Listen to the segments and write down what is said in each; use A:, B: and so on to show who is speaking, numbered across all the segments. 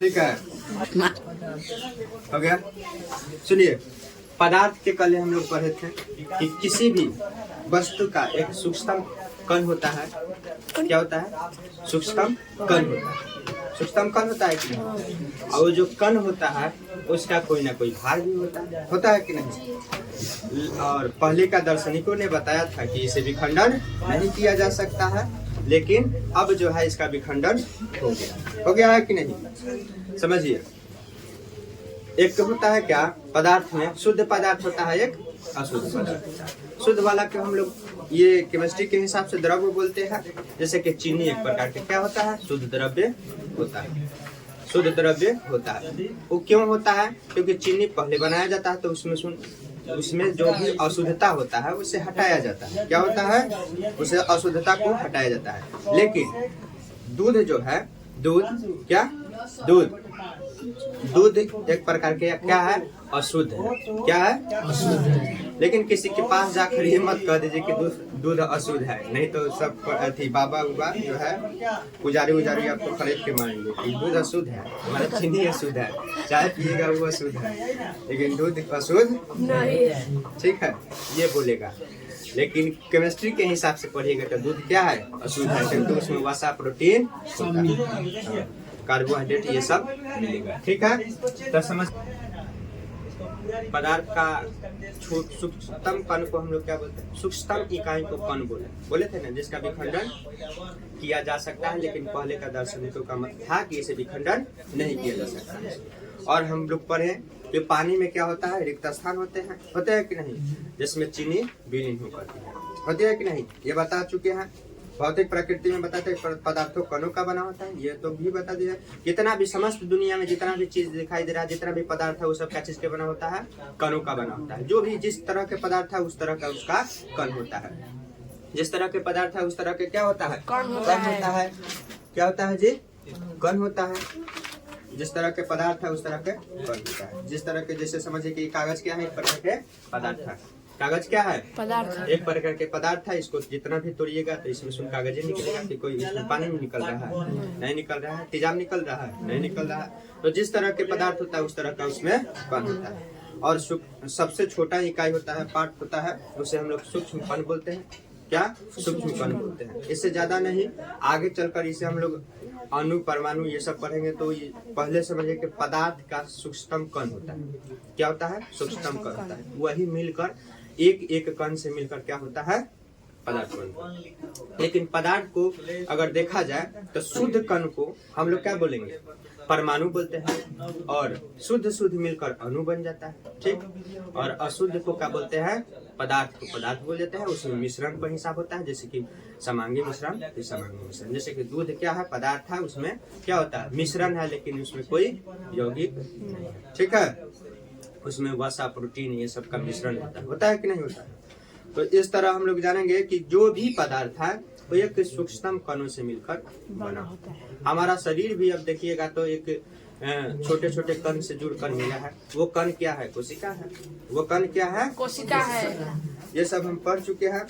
A: ठीक है, हो गया। सुनिए, पदार्थ के कल हम लोग पढ़े थे कि किसी भी वस्तु का एक सूक्ष्म कण होता है। क्या होता है? सूक्ष्म कण होता है। सूक्ष्म कण होता है कि नहीं? और वो जो कण होता है उसका कोई ना कोई भार भी होता है कि नहीं? और पहले का दार्शनिकों ने बताया था कि इसे विखंडन नहीं किया जा सकता है, लेकिन अब जो है इसका विखंडन हो गया है कि नहीं? समझिए, एक होता है क्या पदार्थ में, शुद्ध पदार्थ होता है, एक अशुद्ध पदार्थ होता है। शुद्ध वाला को हम लोग ये केमिस्ट्री के हिसाब से द्रव्य बोलते हैं। जैसे कि चीनी एक प्रकार के क्या होता है? शुद्ध द्रव्य होता है। शुद्ध द्रव्य होता है। वो क्यों होता है? क्योंकि चीनी पहले बनाया जाता है तो उसमें जो भी अशुद्धता होता है उसे हटाया जाता है। क्या होता है? उसे अशुद्धता को हटाया जाता है। लेकिन दूध जो है, दूध एक प्रकार के क्या है? अशुद्ध है। क्या है? अशुद्ध। लेकिन किसी के पास जाकर ये मत कह दीजिए कि दूध अशुद्ध है, नहीं तो सब अथी बाबा जो है पुजारी आपको खरीद के मारेंगे कि दूध अशुद्ध है, हमारा चीनी अशुद्ध है, चाय पिएगा वो अशुद्ध है, लेकिन दूध अशुद्ध नहीं है। ठीक है, ये बोलेगा। लेकिन केमिस्ट्री के हिसाब से पढ़िएगा तो दूध क्या है? अशुद्ध है, क्योंकि उसमें वसा, प्रोटीन, कार्बोहाइड्रेट ये सब मिलेगा। ठीक है, तो समझ। पदार्थ का सूक्ष्मतम कण को हम लोग क्या बोलते हैं? सूक्ष्मतम इकाई को कण बोले थे ना, जिसका विखंडन किया जा सकता है। लेकिन पहले का दार्शनिकों का मत था कि इसे विखंडन नहीं किया जा सकता है। और हम लोग पढ़े कि पानी में क्या होता है? रिक्त स्थान होते हैं कि नहीं, जिसमें चीनी विलीन होती है कि नहीं, ये बता चुके हैं। भौतिक प्रकृति में बताते हैं पदार्थों कणों का बना होता है, ये तो भी बता दिया। जितना भी समस्त दुनिया में जितना भी चीज दिखाई दे रहा है, जितना भी पदार्थ है, वो सब क्या चीज के बना होता है? कणों का बना होता है। जो भी जिस तरह के पदार्थ है उस तरह का उसका कण होता है। जिस तरह के पदार्थ है उस तरह के क्या होता है? कण होता है। क्या होता है जी? कण होता है। जिस तरह के पदार्थ है उस तरह के कण होता है। जिस तरह के, जैसे समझिए कि कागज क्या है? एक प्रकार के पदार्थ है। कागज क्या है? पदार्थ। एक प्रकार के पदार्थ है। इसको जितना भी तोड़िएगा तो इसमें सुन कागज ही निकलेगा कि कोई इसमें पानी में निकल रहा है? नहीं निकल रहा है। तेजाब निकल रहा है? नहीं निकल रहा है। तो जिस तरह के पदार्थ होता है उस तरह का उसमें कण होता है। और सबसे छोटा इकाई होता है, पार्ट होता है, उसे हम लोग सूक्ष्म कण बोलते हैं। क्या? सूक्ष्म कण बोलते हैं। इससे ज्यादा नहीं। आगे चलकर इसे हम लोग अणु, परमाणु ये सब पढ़ेंगे तो ये पहले समझिए कि पदार्थ का सूक्ष्मतम कण होता है। क्या होता है? सूक्ष्मतम कण होता है। वही मिलकर एक कण से मिलकर क्या होता है? पदार्थ बनता है। लेकिन पदार्थ को अगर देखा जाए तो शुद्ध कण को हम लोग क्या बोलेंगे? परमाणु बोलते हैं। और शुद्ध मिलकर अणु बन जाता है। ठीक। और अशुद्ध को क्या बोलते हैं? पदार्थ को पदार्थ बोल देते हैं। उसमें मिश्रण पर हिसाब होता है, जैसे कि समांगी मिश्रण, विसमांगी मिश्रण। जैसे कि दूध क्या है? पदार्थ है, उसमें क्या होता है? मिश्रण है, लेकिन उसमें कोई यौगिक नहीं है। ठीक है, उसमें वसा, प्रोटीन ये सब का मिश्रण होता है कि नहीं होता है? तो इस तरह हम लोग जानेंगे कि जो भी पदार्थ है वो एक सूक्ष्मतम कणों से मिलकर बना होता है। हमारा शरीर भी अब देखिएगा तो एक छोटे छोटे कण से जुड़कर मिला है। वो कण क्या है? कोशिका है। वो कण क्या है? कोशिका है। ये सब हम पढ़ चुके हैं।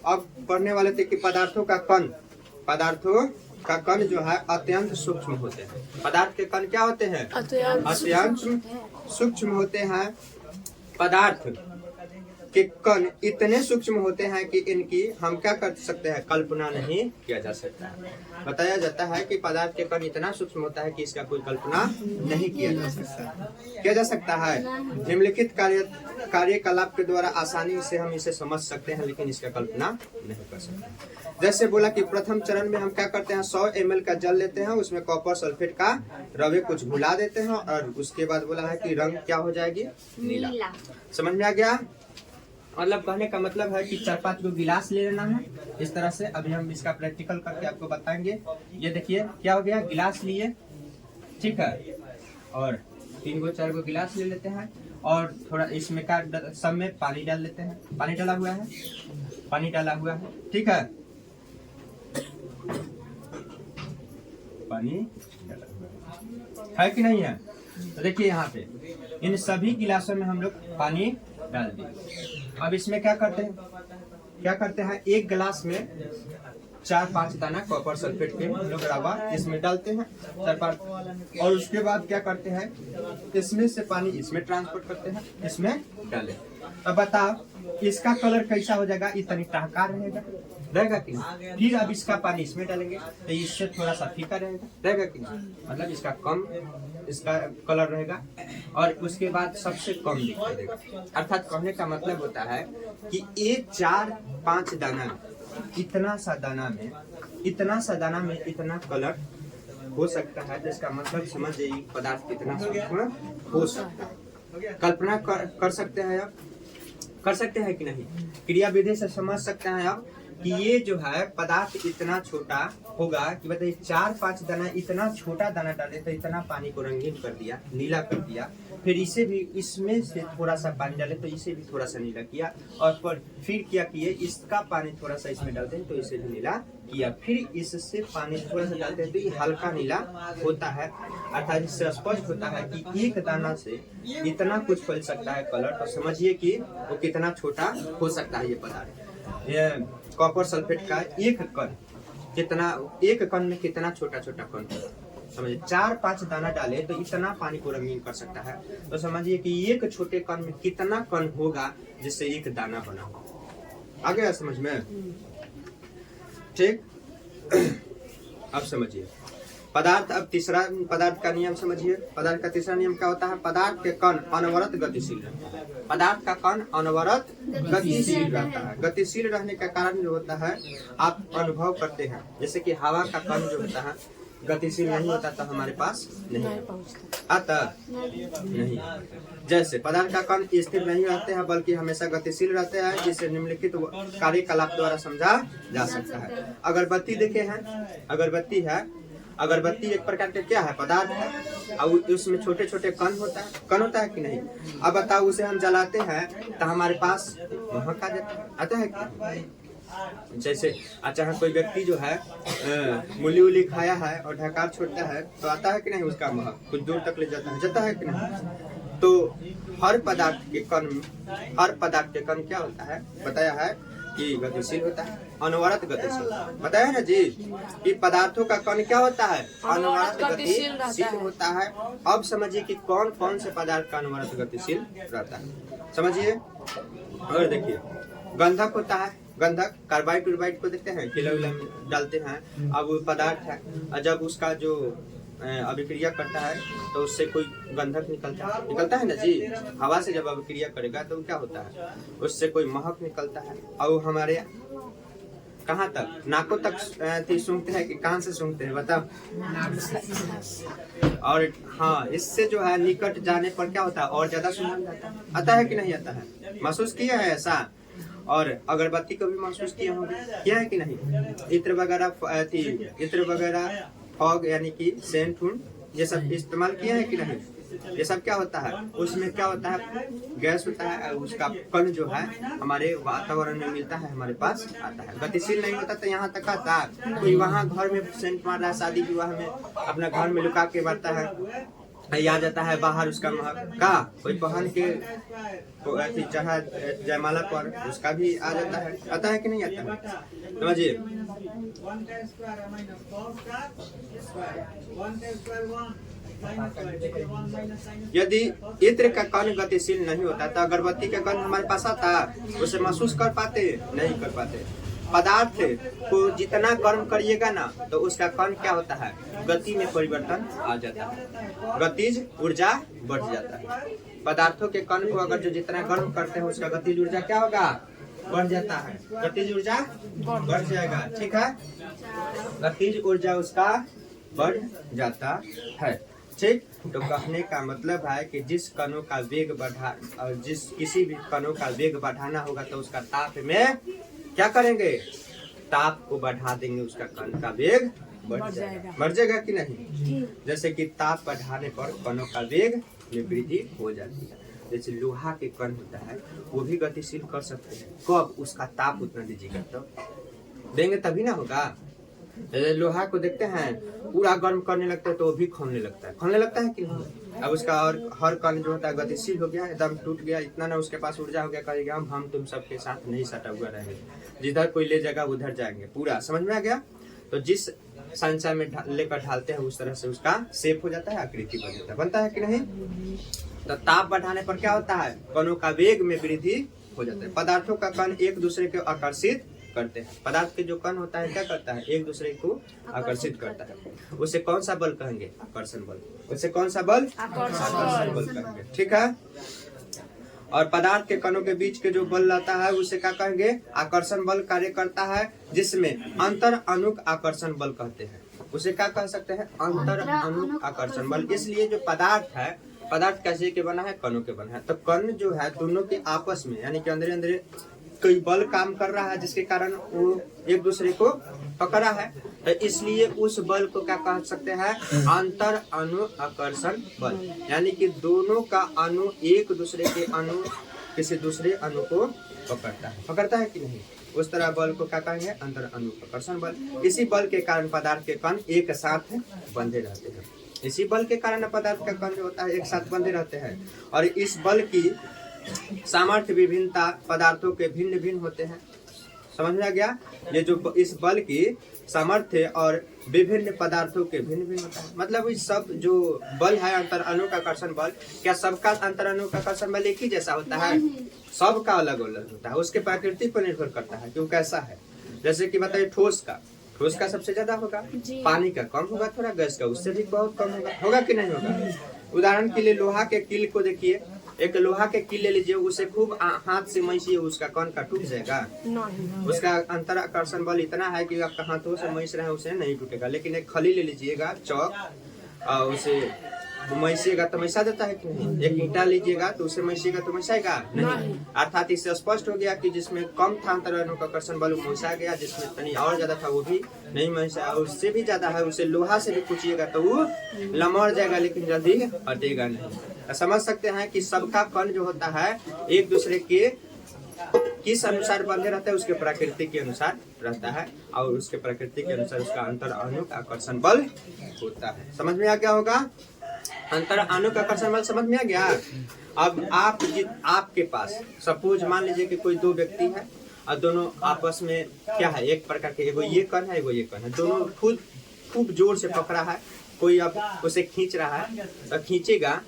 A: अब पढ़ने वाले थे कि पदार्थों का कण जो है अत्यंत सूक्ष्म होते हैं। पदार्थ के कण क्या होते हैं? अत्यंत सूक्ष्म होते हैं। पदार्थ के कण इतने सूक्ष्म होते हैं कि इनकी हम क्या कर सकते हैं? कल्पना नहीं किया जा सकता है। बताया जाता है कि पदार्थ के कण इतना सूक्ष्म होता है कि इसका कोई कल्पना नहीं किया जा सकता। किया जा सकता है निम्नलिखित कार्यकलाप के द्वारा आसानी से हम इसे समझ सकते हैं, लेकिन इसका कल्पना नहीं कर सकते। जैसे बोला कि प्रथम चरण में हम क्या करते हैं? 100 ml का जल लेते हैं, उसमें कॉपर सल्फेट का द्रव्य कुछ घुला देते हैं, और उसके बाद बोला है कि रंग क्या हो जाएगी? नीला। समझ में आ गया? मतलब कहने का मतलब है कि 4-5 गो गिलास ले लेना है इस तरह से। अभी हम इसका प्रैक्टिकल करके आपको बताएंगे। ये देखिए क्या हो गया? गिलास लिए, ठीक है, और 3 गो 4 गो गिलास ले लेते हैं, और थोड़ा इसमें का सब में पानी डाल लेते हैं। पानी डाला हुआ है, ठीक है, पानी डाला हुआ है कि नहीं है? तो देखिए यहाँ पे इन सभी गिलासों में हम लोग पानी डाल दिए। अब इसमें क्या करते हैं? एक गिलास में 4-5 दाना कॉपर सल्फेट के हम लोग रवा इसमें डालते हैं 4-5, और उसके बाद क्या करते हैं, इसमें से पानी इसमें ट्रांसफर करते हैं, इसमें डालें। अब बताओ इसका कलर कैसा हो जाएगा, इतनी टहकार रहेगा कि नहीं। फिर अब इसका पानी इसमें डालेंगे तो इससे थोड़ा सा फीका रहेगा कि नहीं, मतलब इसका कम इसका कलर रहेगा, और उसके बाद सबसे कम दिखाई देगा। अर्थात कहने का मतलब होता है कि ये 4-5 दाना इतना सा दाना में इतना कलर हो सकता है, जिसका मतलब समझ जाइए पदार्थ कितना सूक्ष्म हो सकता है। कल्पना कर सकते हैं आप, कर सकते हैं कि नहीं, क्रिया विधि से समझ सकते हैं आप कि ये जो है पदार्थ इतना छोटा होगा कि बताइए 4-5 दाना, इतना छोटा दाना डाले तो इतना पानी को रंगीन कर दिया, नीला कर दिया, फिर इसे भी इसमें से थोड़ा सा पानी डाले तो इसे भी थोड़ा सा नीला किया, और फिर क्या किए, इसका पानी थोड़ा सा इसमें डालते हैं तो इसे भी नीला किया, फिर इससे पानी थोड़ा सा डालते हैं तो ये हल्का नीला होता है। अर्थात इससे स्पष्ट होता है कि एक दाना से इतना कुछ फैल सकता है कलर, तो समझिए कि वो कितना छोटा हो सकता है ये पदार्थ। ये कॉपर सल्फेट का एक कण कितना, एक कण में कितना छोटा छोटा कण समझिए, 4-5 दाना डाले तो इतना पानी को रंगीन कर सकता है, तो समझिए कि एक छोटे कण में कितना कण होगा जिससे एक दाना बना हो। आ गया समझ में, ठीक। अब समझिए पदार्थ, अब तीसरा पदार्थ का नियम समझिए। पदार्थ का तीसरा नियम क्या होता है, पदार्थ के कण अनवरत गतिशील रहता है। पदार्थ का कण अनवरत गतिशील रहता है। गतिशील रहने का कारण जो होता है आप अनुभव करते हैं, जैसे कि हवा का कण जो होता है गतिशील नहीं होता तो हमारे पास नहीं आता नहीं। जैसे पदार्थ का कण स्थिर नहीं रहते हैं बल्कि हमेशा गतिशील रहते हैं, जिसे निम्नलिखित कार्यकलाप द्वारा समझा जा सकता है। अगरबत्ती देखे हैं, अगरबत्ती है, अगरबत्ती एक प्रकार का क्या है, पदार्थ है, और उसमें छोटे छोटे कण होता है कि नहीं। अब बताओ उसे हम जलाते हैं तो हमारे पास महक आता है कि, जैसे अच्छा कोई व्यक्ति जो है मूली उली खाया है और ढकार छोड़ता है तो आता है कि नहीं, उसका महक कुछ दूर तक ले जाता है कि नहीं। तो हर पदार्थ के कण क्या होता है, बताया है कि गतिशील होता है, अनवरत गतिशील, बताया ना जी कि पदार्थों का कण क्या होता है, अनवरत गतिशील होता है। अब समझिए कि कौन कौन से पदार्थ का अनवरत गतिशील रहता है, समझिए। और देखिए गंधक होता है, गंधक कार्बाइड टुरबाइड को देखते हैं, किला विला में डालते हैं, अब वो पदार्थ है, जब उसका जो अभिक्रिया करता है तो उससे कोई गंधक निकलता है ना जी। हवा से जब अभिक्रिया करेगा तो क्या होता है, उससे कोई महक निकलता है, और हमारे कहाँ तक, नाकों तक सूंघते हैं कि कान से सूंघते हैं, बताओ। और हाँ, इससे जो है निकट जाने पर क्या होता है, और ज्यादा सूंघा जाता है, आता है कि नहीं आता है, महसूस किया है ऐसा। और अगरबत्ती को भी महसूस किए होंगे, किया है कि नहीं। इत्र वगैरह फॉग यानी कि सेंट ये सब इस्तेमाल किया है कि नहीं। ये सब क्या होता है, उसमें क्या होता है, गैस होता है, उसका कण जो है हमारे वातावरण में मिलता है, हमारे पास आता है, गतिशील नहीं होता। तो यहाँ तक आता है, कोई वहाँ घर में सेंट मार रहा है, शादी विवाह में अपना घर में लुका के बढ़ता है, आ जाता है बाहर उसका महक का, कोई पहन के चढ़ा जयमाला पर उसका भी आ जाता है, आता है कि नहीं आता है, समझिए। यदि इत्र का कण गतिशील नहीं होता तो अगरबत्ती का कण हमारे पास आता, उसे महसूस कर पाते नहीं कर पाते। पदार्थ को जितना गर्म करिएगा ना तो उसका कण क्या होता है, गति में परिवर्तन आ जाता है, गतिज ऊर्जा बढ़ जाता है। पदार्थों के कण को अगर जो जितना गर्म करते हैं उसका गतिज ऊर्जा क्या होगा, बढ़ जाता है, गतिज ऊर्जा बढ़ जाएगा, ठीक है, गतिज ऊर्जा उसका बढ़ जाता है, ठीक। तो कहने का मतलब है कि जिस कणों का वेग बढ़ा और किसी भी कणों का वेग बढ़ाना होगा तो उसका ताप में क्या करेंगे, ताप को बढ़ा देंगे, उसका कण का वेग बढ़ जाएगा कि नहीं। जैसे कि ताप बढ़ाने पर कणों का वेग में वृद्धि हो जाती है। जैसे लोहा के कण होता है वो भी गतिशील कर सकते हैं, कब, उसका ताप उतना दीजिएगा तो देंगे तभी ना होगा। लोहा को देखते हैं पूरा गर्म करने लगता है तो वो भी खोलने लगता है कि नहीं। अब उसका और हर कण जो होता है गतिशील हो गया, एकदम टूट गया, इतना ना उसके पास ऊर्जा हो गया, कहेगा हम तुम सबके साथ नहीं सटा हुआ रहेंगे, जिधर कोई ले जाएगा उधर जाएंगे। पूरा समझ में आ गया। तो जिस संख्या में लेकर ढालते हैं उस तरह से उसका शेप हो जाता है, आकृति बन जाता है। बनता है कि नहीं। तो ताप बढ़ाने पर क्या होता है, कणों का वेग में वृद्धि हो जाता है। पदार्थों का कण एक दूसरे को आकर्षित करते हैं। पदार्थ के जो कण होता है क्या करता है, एक दूसरे को आकर्षित करता है। उसे कौन सा बल कहेंगे, आकर्षण बल। उसे कौन सा बल, आकर्षण बल कहेंगे। ठीक है। और पदार्थ के कणों के बीच के जो बल रहता है उसे क्या कहेंगे, आकर्षण बल कार्य करता है, जिसमें अंतर अणुक आकर्षण बल कहते हैं। उसे क्या कह सकते हैं, अंतर अणुक आकर्षण बल। इसलिए जो पदार्थ है, पदार्थ कैसे के बना है, कणों के बना है। तो कण जो है दोनों के आपस में यानी कि अंदर अंदर कोई बल काम कर रहा है, जिसके कारण वो एक दूसरे को पकड़ा है। तो इसलिए उस बल को क्या कह सकते हैं, अंतर अणु आकर्षण बल। यानी कि दोनों का अणु एक दूसरे के अणु किसी दूसरे अणु को पकड़ता है कि नहीं, उस तरह बल को क्या कहेंगे, अंतर अणु आकर्षण बल। इसी बल के कारण पदार्थ के कण एक साथ बंधे रहते हैं। इसी बल के कारण पदार्थ का कण जो होता है एक साथ बंधे रहते हैं। और इस बल की सामर्थ्य विभिन्नता पदार्थों के भिन्न भिन्न होते हैं। समझ में आ गया। ये जो इस बल की सामर्थ्य और विभिन्न पदार्थों के भिन्न भिन्न होता है। मतलब इस सब जो बल है अंतर अणु का आकर्षण बल, क्या सबका अंतर अणु का आकर्षण बल एक ही जैसा होता है, सबका अलग अलग होता है। उसके प्रकृति पर निर्भर करता है कि वो कैसा है। जैसे कि बताइए ठोस का सबसे ज्यादा होगा, पानी का कम होगा, थोड़ा गैस का उससे भी बहुत कम होगा कि नहीं होगा। उदाहरण के लिए लोहा के कील को देखिए, एक लोहा के कील ले लीजिए, उसे खूब हाथ से मईसिए, उसका कण का टूट जाएगा। उसका अंतर आकर्षण बल इतना है कि आपका हाथों से मईस रहे उसे नहीं टूटेगा। लेकिन एक खली ले लीजिएगा, चौक, उसे मैसिएगा तो मैसा देता है कि नहीं। एक ईंटा लीजिएगा तो उसे मैसिएगा तो मैसाएगा नहीं। अर्थात इससे स्पष्ट हो गया कि जिसमें कम था अंतर अणु का आकर्षण बल मैसा गया, जिसमें तनी और ज्यादा था वो भी नहीं मैसा। उससे भी ज्यादा है उसे लोहा से भी कुचिएगा तो वो लमड़ जाएगा, लेकिन जल्दी हटेगा नहीं। समझ सकते हैं कि सबका कण जो होता है एक दूसरे के किस अनुसार बंधे रहता है, उसके प्रकृति के अनुसार रहता है, और उसके प्रकृति के अनुसार उसका अंतर अणु का आकर्षण बल होता है। समझ में आ गया होगा। अंतर अणु का आकर्षण बल समझ में आ गया। अब आपके पास सपोज मान लीजिए कि कोई दो व्यक्ति है और दोनों आपस में क्या है, एक प्रकार के, एगो ये कण है एगो ये कण है, दोनों खूब जोर से पकड़ा है। कोई अब उसे खींच रहा है तो खींचेगा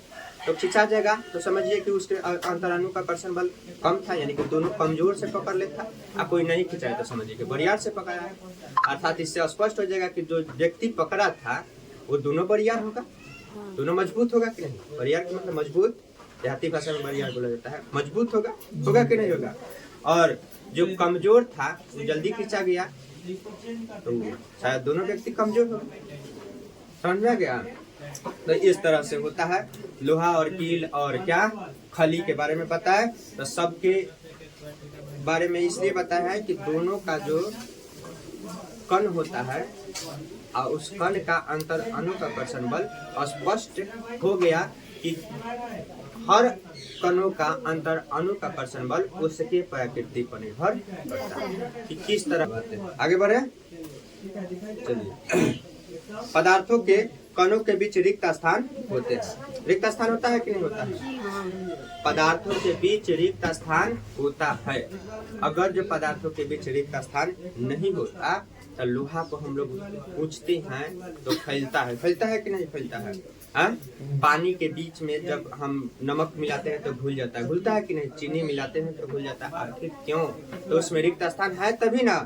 A: तो खिंचा जाएगा, तो समझिए कि उसके अंतर अणु का आकर्षण बल कम था, यानी कि दोनों कमजोर से पकड़ लेता। और कोई नहीं खिंचाया तो समझिए कि बरियार से पकड़ा है। अर्थात इससे स्पष्ट हो जाएगा कि जो व्यक्ति पकड़ा था वो दोनों बरियार होगा, दोनों मजबूत होगा कि नहीं। बरियार का मतलब मजबूत, देहाती भाषा में बरियार बोला जाता है, मजबूत होगा कि नहीं होगा। और जो कमजोर था वो जल्दी खींचा गया तो शायद दोनों व्यक्ति कमजोर हो। समझ में आ गया। तो इस तरह से होता है। लोहा और कील और क्या खली के बारे में पता है, तो सबके बारे में इसलिए बताया है कि दोनों का जो कण होता है और उस कण का अंतर अणु का आकर्षण बल स्पष्ट हो गया कि हर कणों का अंतर अणु का आकर्षण बल उसके प्रकृति पर निर्भर करता है कि किस तरह। आगे बढ़े चलिए। पदार्थों के कणों के बीच रिक्त स्थान होते हैं। रिक्त स्थान होता है कि नहीं होता है। पदार्थों के बीच रिक्त स्थान होता है। अगर जो पदार्थों के बीच रिक्त स्थान नहीं होता तो लोहा को हम लोग पूछते हैं तो फैलता है कि नहीं फैलता है। पानी के बीच में जब हम नमक मिलाते हैं तो घुलता है कि नहीं। चीनी मिलाते हैं तो घुल जाता है। आखिर क्यों, तो उसमें रिक्त स्थान है तभी ना।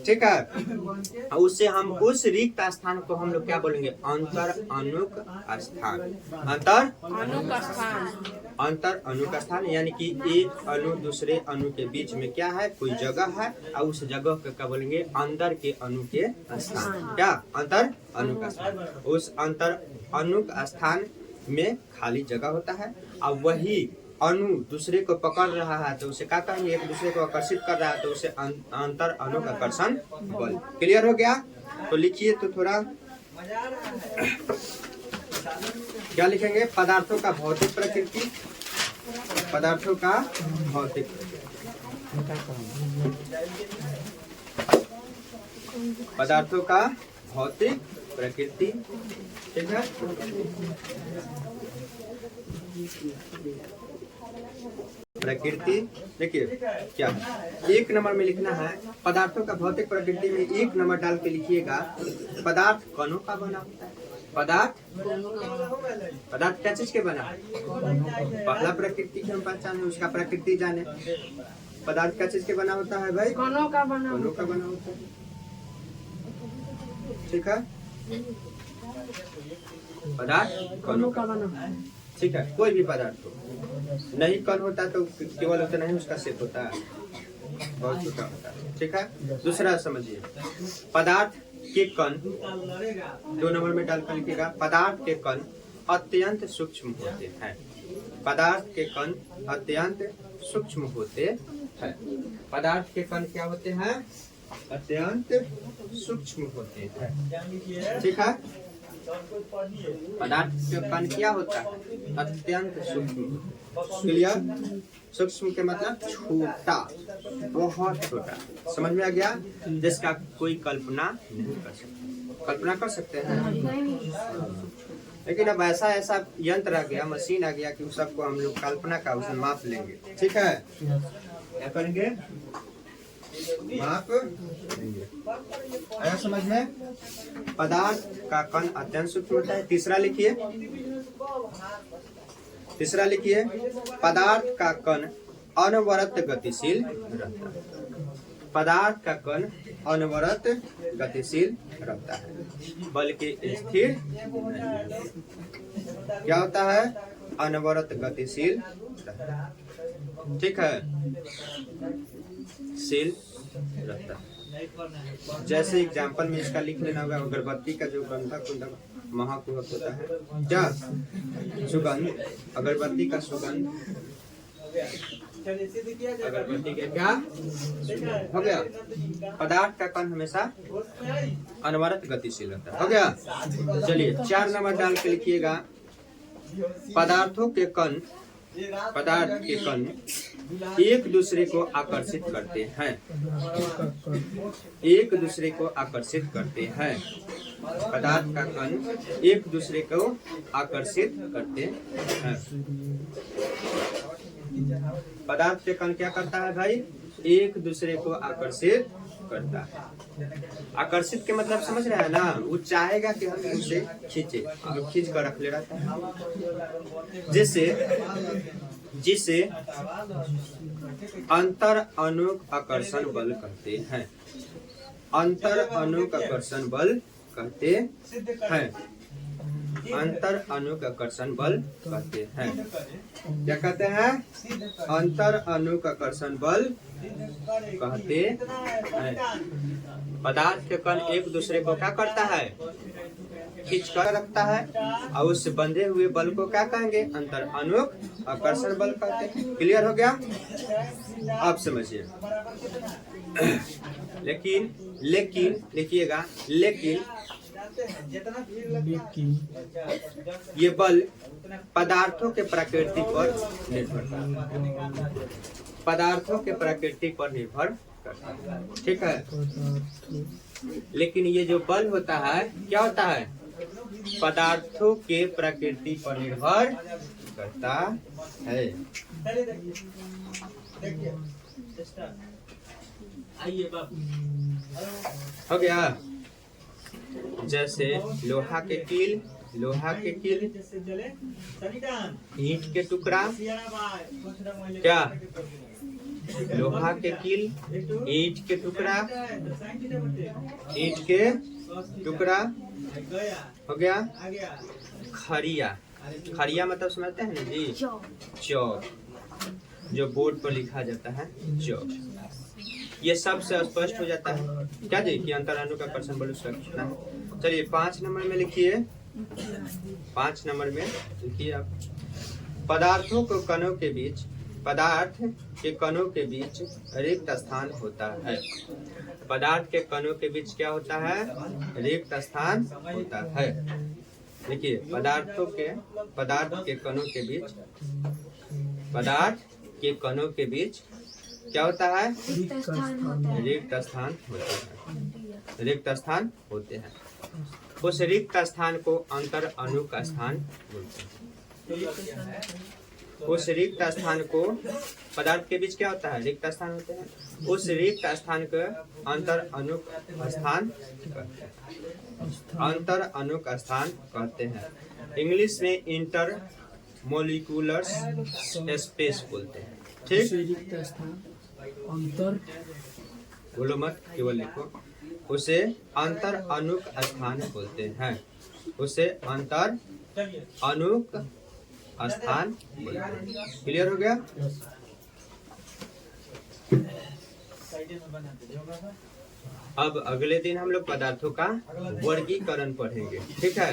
A: ठीक है। उससे हम उस रिक्त स्थान को हम लोग क्या बोलेंगे, अंतर अणुक स्थान। अंतर अणुक स्थान यानी कि एक अणु दूसरे अणु के बीच में क्या है, कोई जगह है और उस जगह को क्या बोलेंगे, अंदर के अणु के स्थान। क्या अंतर अणुक स्थान। उस अंतर अणुक स्थान में खाली जगह होता है और वही अणु दूसरे को पकड़ रहा है तो उसे क्या कहेंगे, एक दूसरे को आकर्षित कर रहा है तो उसे अंतर अणुक आकर्षण बल। क्लियर हो गया। तो लिखिए तो थोड़ा क्या लिखेंगे, पदार्थों का भौतिक प्रकृति। पदार्थों का भौतिक पदार्थों का भौतिक प्रकृति। ठीक है। प्रकृति। देखिए क्या 1 नंबर में लिखना है, पदार्थों का भौतिक प्रकृति में 1 नंबर डाल के लिखिएगा, पदार्थ कणों का बना होता है। पदार्थ क्या चीज के बना? पहला प्रकृति की हम पहचाने, उसका प्रकृति जाने। पदार्थ क्या चीज के बना होता है भाई?
B: कणों का बना
A: होता है। ठीक है, पदार्थ कणों का बना। ठीक है, कोई भी पदार्थ हो, नहीं कण होता तो केवल उतना ही उसका शेप होता है, बहुत छोटा होता है। ठीक है, दूसरा समझिए, पदार्थ के कण 2 नंबर में डालकर लिखिएगा, पदार्थ के कण अत्यंत सूक्ष्म होते हैं। पदार्थ के कण अत्यंत सूक्ष्म होते हैं। पदार्थ के कण क्या होते हैं? अत्यंत सूक्ष्म होते हैं। ठीक है, पदार्थ के कण क्या होता है? अत्यंत सूक्ष्म। क्लियर? सूक्ष्म के मतलब छोटा, बहुत छोटा। समझ में आ गया? जिसका कोई कल्पना नहीं कर सकते। कल्पना कर सकते हैं, लेकिन अब ऐसा यंत्र आ गया, मशीन आ गया कि उस सबको हम लोग कल्पना का उसमें माप लेंगे। ठीक है, क्या करेंगे? माप लेंगे। आया समझ में? पदार्थ का कण अत्यंत सूक्ष्म होता है। तीसरा लिखिए, पदार्थ का कण अनवरत गतिशील रहता है। पदार्थ का कण अनवरत गतिशील रहता है, बल्कि स्थिर नहीं। क्या होता है? अनवरत गतिशील रहता है। ठीक है, शील रहता है। जैसे एग्जाम्पल में इसका लिख लेना होगा, अगरबत्ती का जो गंधक महाकुहक होता है, क्या सुगंध, अगरबत्ती का सुगंध, अगरबत्ती के क्या हो गया? पदार्थ का कण हमेशा अनवरत गतिशील रहता है। हो गया? चलिए 4 नंबर डाल के लिखिएगा, पदार्थ के कण एक दूसरे को आकर्षित करते हैं। एक दूसरे को आकर्षित करते हैं। पदार्थ का कण एक दूसरे को आकर्षित करते हैं। पदार्थ के कण क्या करता है भाई? एक दूसरे को आकर्षित करता है। आकर्षित के मतलब समझ रहे हैं ना? वो चाहेगा कि हम उसे खींचे और खींच कर रख ले रहता है, जिसे अंतर अनुक आकर्षण बल कहते हैं। अंतर अनुक आकर्षण बल कहते हैं। अंतर अनुक आकर्षण बल कहते हैं। क्या कहते हैं? अंतर अनुक आकर्षण बल कहते हैं। पदार्थ के कण एक दूसरे को क्या करता है? खींच कर रखता है, और उससे बंधे हुए बल को क्या कहेंगे? अंतर अनुक आकर्षण बल कहते हैं। क्लियर हो गया? आप समझिए। लेकिन लिखिएगा, लेकिन ये बल पदार्थों के प्रकृति पर निर्भर करता है। पदार्थों के प्रकृति पर निर्भर करता है। ठीक है, लेकिन ये जो बल होता है क्या होता है? पदार्थों के प्रकृति पर निर्भर करता है। हो गया? जैसे लोहा के कील, ईंट के टुकड़ा, क्या लोहा के कील, ईंट के टुकड़ा हो गया। खरिया मतलब समझते हैं ना जी? चौक, जो बोर्ड पर लिखा जाता है, चौक। ये सब से स्पष्ट हो जाता है क्या जी कि अंतर अनुक आकर्षण बल उसका कितना है। चलिए 5 नंबर में लिखिए, 5 नंबर में लिखिए आप, पदार्थ के कणों के बीच रिक्त स्थान होता है। पदार्थ के कणों के बीच क्या होता है? रिक्त स्थान होता है। देखिए, पदार्थ के कणों के बीच क्या होता है? रिक्त स्थान होते हैं। उस रिक्त स्थान को अंतर अनुक स्थान बोलते हैं। उस रिक्त स्थान को, पदार्थ के बीच क्या होता है, रिक्त स्थान होते हैं, उस रिक्त स्थान को अंतर अनुक स्थान, अंतर अनुक स्थान कहते हैं। इंग्लिश में इंटर मोलिकुलर स्पेस बोलते हैं। ठीक,
B: रिक्त स्थान अंतर,
A: बोलो मत, केवल लिखो। उसे अंतर अनुक स्थान बोलते हैं, उसे अंतर अनुक स्थान बोलते हैं। क्लियर हो गया? अब अगले दिन हम लोग पदार्थों का वर्गीकरण पढ़ेंगे। ठीक है?